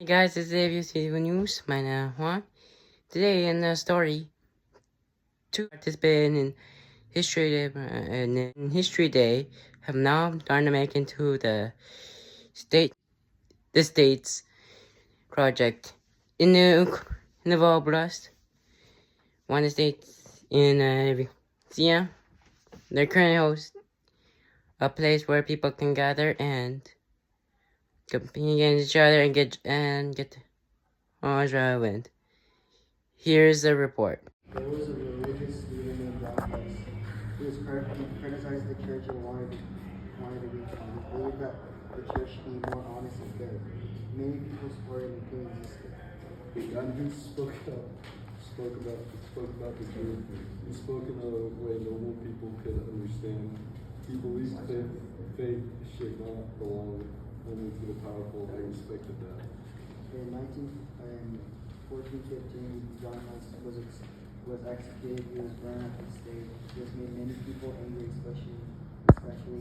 Hey guys, this is Avionsia News. My name is Juan. Today in the story, two participants in History Day have now started to make into the state's project in the oblast. One of the states in Avionsia. They're currently host a place where people can gather and compete against each other and get relevant. Here's the report. There was a religious leader named Avionsia who was criticized the church and wanted to reform. He believed that the church should be more honest and fair. Many people supported and couldn't exist. Gandhi spoke about the truth. He spoke in a way normal people could understand. He believed faith should not belong only to the powerful. I respected that. In 1415, John Huss was executed. He was burned at the stake. This made many people angry, especially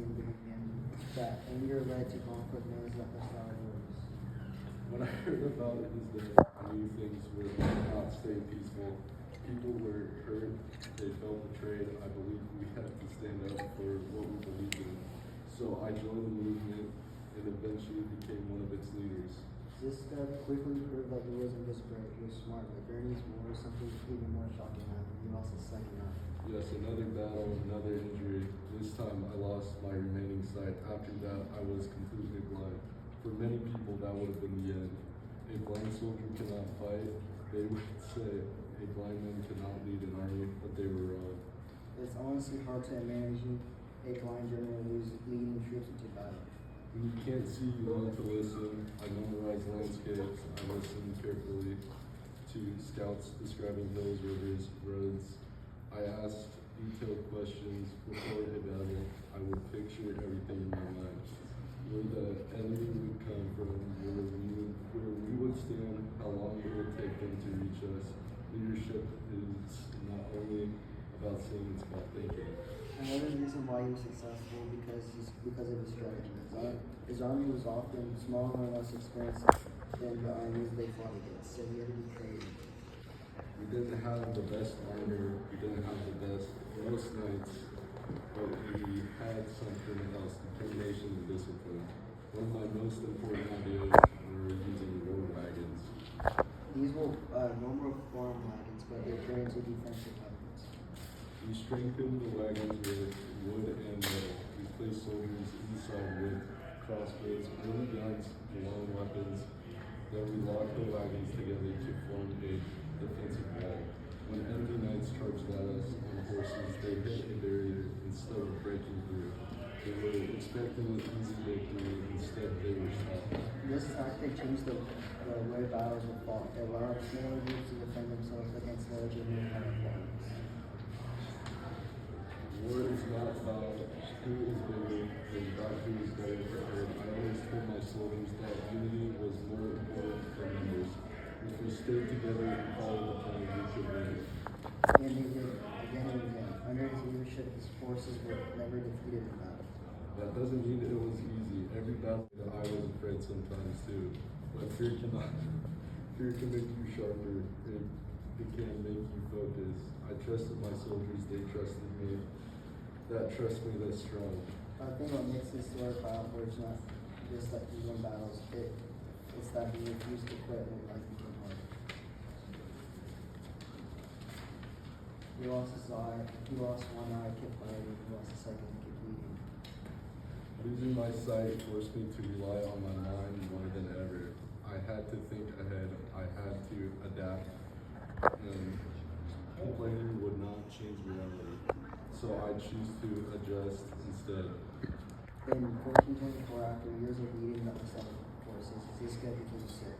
in Birmingham. That anger led to conflict known as the Hostile Wars. When I heard about his death, I knew things would not stay peaceful. People were hurt. They felt betrayed. I believed we had to stand up for what we believed in. So I joined the movement and eventually became one of its leaders. This step quickly proved that he wasn't just brave, he was smart. But Bernie's war, something even more shocking happened. He lost his second eye. Yes, another battle, another injury. This time I lost my remaining sight. After that, I was completely blind. For many people, that would have been the end. A blind soldier cannot fight. They would say a blind man cannot lead an army, but they were wrong. It's honestly hard to imagine a blind general leading troops into battle. When you can't see, you learn to listen. I memorize landscapes. I listen carefully to scouts describing hills, rivers, roads. I asked detailed questions before a battle. I would picture everything in my mind. Where the enemy would come from, where we would stand, how long it would take them to reach us. Leadership is not only about seeing, it's about thinking. Another reason why he was successful because of his strategy. His army was often smaller and less experienced than the armies they fought against, so he had to be creative. We didn't have the best armor, we didn't have the best most knights, but we had something else, determination and discipline. One of my most important ideas were using war wagons. These were normal farm wagons, but they turned into defensive weapons. We strengthened the wagons with wood and metal. We placed soldiers inside with crossbows, early guns, long weapons. Then we locked the wagons together to form a defensive wall. When enemy knights charged at us on horses, they hit a barrier instead of breaking through. They were expecting an easy victory, instead they were stopped. This tactic changed the way battles were fought. It allowed smaller groups to defend themselves against larger military armies. War is not about who is bigger, but about who is better prepared. I always told my soldiers that unity was more important than numbers. If we stayed together and followed the plan, we could win. And they did, again and again. Under his leadership, his forces were never defeated in battle. That doesn't mean it was easy. Every battle that I was afraid sometimes too. But fear can make you sharper. It can make you focus. I trusted my soldiers, they trusted me. That trust made us strong. I think what makes this story powerful is not just that he won battles, it's that he refused to quit when life became hard. He lost his eye, he lost one eye, kept fighting, he lost the second, kept bleeding. Losing my sight forced me to rely on my mind more than ever. I had to think ahead. I had to adapt. And complaining would not change reality. So I choose to adjust instead. In 1424, after years of leading the Hostile forces, Ziska became sick.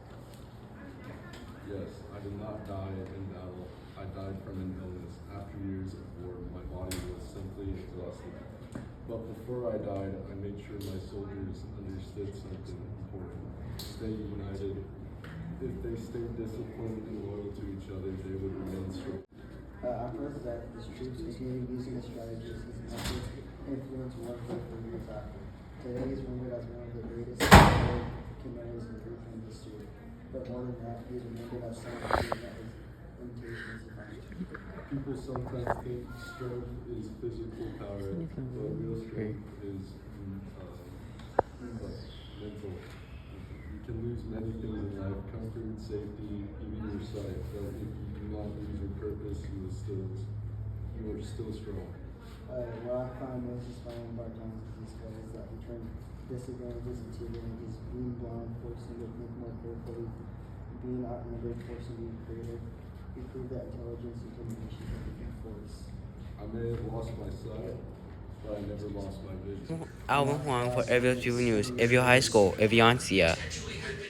Yes, I did not die in battle. I died from an illness. After years of war, my body was simply exhausted. But before I died, I made sure my soldiers understood something important. Stay united. If they stayed disciplined and loyal to each other, they would remain strong. After his death, his troops continued using his strategies. His influence warfare for years after. Today is remembered as one of the greatest commanders in European history. but more than that, be remembered as someone who has limitations in life. People sometimes think strength is physical power, but real strength is mental. You can lose many things in life, comfort, safety, even your sight, but if you do not lose your purpose, you are still strong. What I find most inspiring about John's is that we turn disadvantages into advantages, being blind, forcing to think more carefully, being outnumbered, forcing to be creative. We prove that intelligence and determination can be a force. I may have lost my sight, but I never lost my vision. Alvin Huang for Avionsia News, Avio High School, Avionsia.